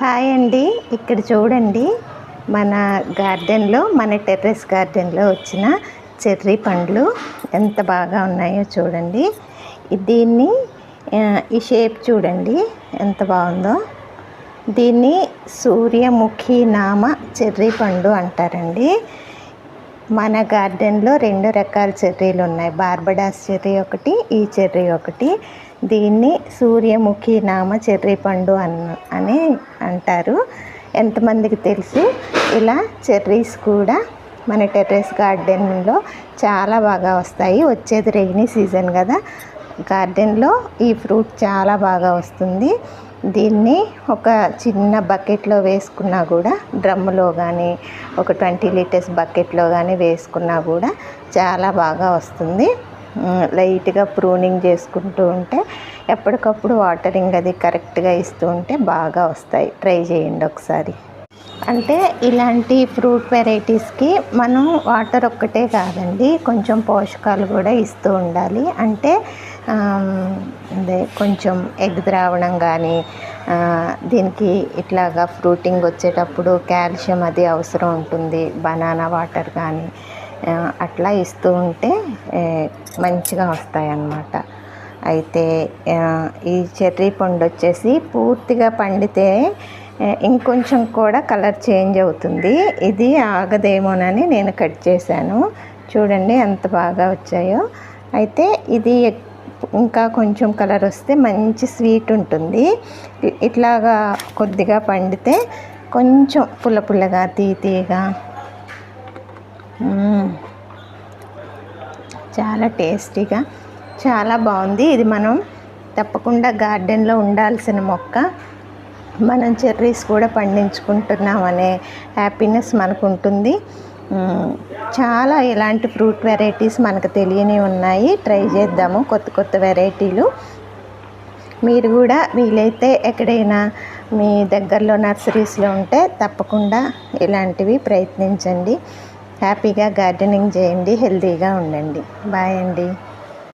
Hi అండి. ఇక్కడ చూడండి, మన గార్డెన్లో, మన టెర్రస్ గార్డెన్లో వచ్చిన చెర్రీ పండ్లు ఎంత బాగా ఉన్నాయో చూడండి. దీన్ని ఈ షేప్ చూడండి ఎంత బాగుందో. దీన్ని సూర్యముఖి నామ చెర్రీ పండు అంటారండి. మన గార్డెన్లో 2 రకాల చెర్రీలు ఉన్నాయి, బార్బడాస్ చెర్రీ ఒకటి, ఈ చెర్రీ ఒకటి. దీన్ని సూర్యముఖి నామ చెర్రీ పండు అని అంటారు. ఎంతమందికి తెలుసు? ఇలా చెర్రీస్ కూడా మన టెర్రస్ గార్డెన్లో చాలా బాగా వస్తాయి. వచ్చేది రెయినీ సీజన్ కదా, గార్డెన్లో ఈ ఫ్రూట్ చాలా బాగా వస్తుంది. దీన్ని ఒక చిన్న బకెట్లో వేసుకున్నా కూడా, డ్రమ్ములో కానీ ఒక 20 లీటర్స్ బకెట్లో కానీ వేసుకున్నా కూడా చాలా బాగా వస్తుంది. లైట్గా ప్రూనింగ్ చేసుకుంటూ ఉంటే, ఎప్పటికప్పుడు వాటరింగ్ అది కరెక్ట్గా ఇస్తూ ఉంటే బాగా వస్తాయి. ట్రై చేయండి ఒకసారి. అంటే ఇలాంటి ఫ్రూట్ వెరైటీస్కి మనం వాటర్ ఒక్కటే కాదండి, కొంచెం పోషకాలు కూడా ఇస్తూ ఉండాలి. అంటే అదే కొంచెం ఎగ్ ద్రావణం కానీ, దీనికి ఇట్లాగా ఫ్రూటింగ్ వచ్చేటప్పుడు కాల్షియం అది అవసరం ఉంటుంది. బనానా వాటర్ కానీ అట్లా ఇస్తూ ఉంటే మంచిగా వస్తాయి అన్నమాట. అయితే ఈ చెర్రీ పండు వచ్చేసి పూర్తిగా పండితే ఇంకొంచెం కూడా కలర్ చేంజ్ అవుతుంది. ఇది ఆగదేమోనని నేను కట్ చేశాను. చూడండి ఎంత బాగా వచ్చాయో. అయితే ఇది ఇంకా కొంచెం కలర్ వస్తే మంచి స్వీట్ ఉంటుంది. ఇట్లాగా కొద్దిగా పండితే కొంచెం పుల్ల పుల్లగా తీయగా చాలా టేస్టీగా చాలా బాగుంది. ఇది మనం తప్పకుండా గార్డెన్లో ఉండాల్సిన మొక్క. మనం చెర్రీస్ కూడా పండించుకుంటున్నామనే హ్యాపీనెస్ మనకు ఉంటుంది. చాలా ఇలాంటి ఫ్రూట్ వెరైటీస్ మనకు తెలియని ఉన్నాయి. ట్రై చేద్దాము కొత్త కొత్త వెరైటీలు. మీరు కూడా వీలైతే ఎక్కడైనా మీ దగ్గరలో నర్సరీస్లో ఉంటే తప్పకుండా ఇలాంటివి ప్రయత్నించండి. హ్యాపీగా గార్డెనింగ్ చేయండి, హెల్తీగా ఉండండి. బాయ్ అండి.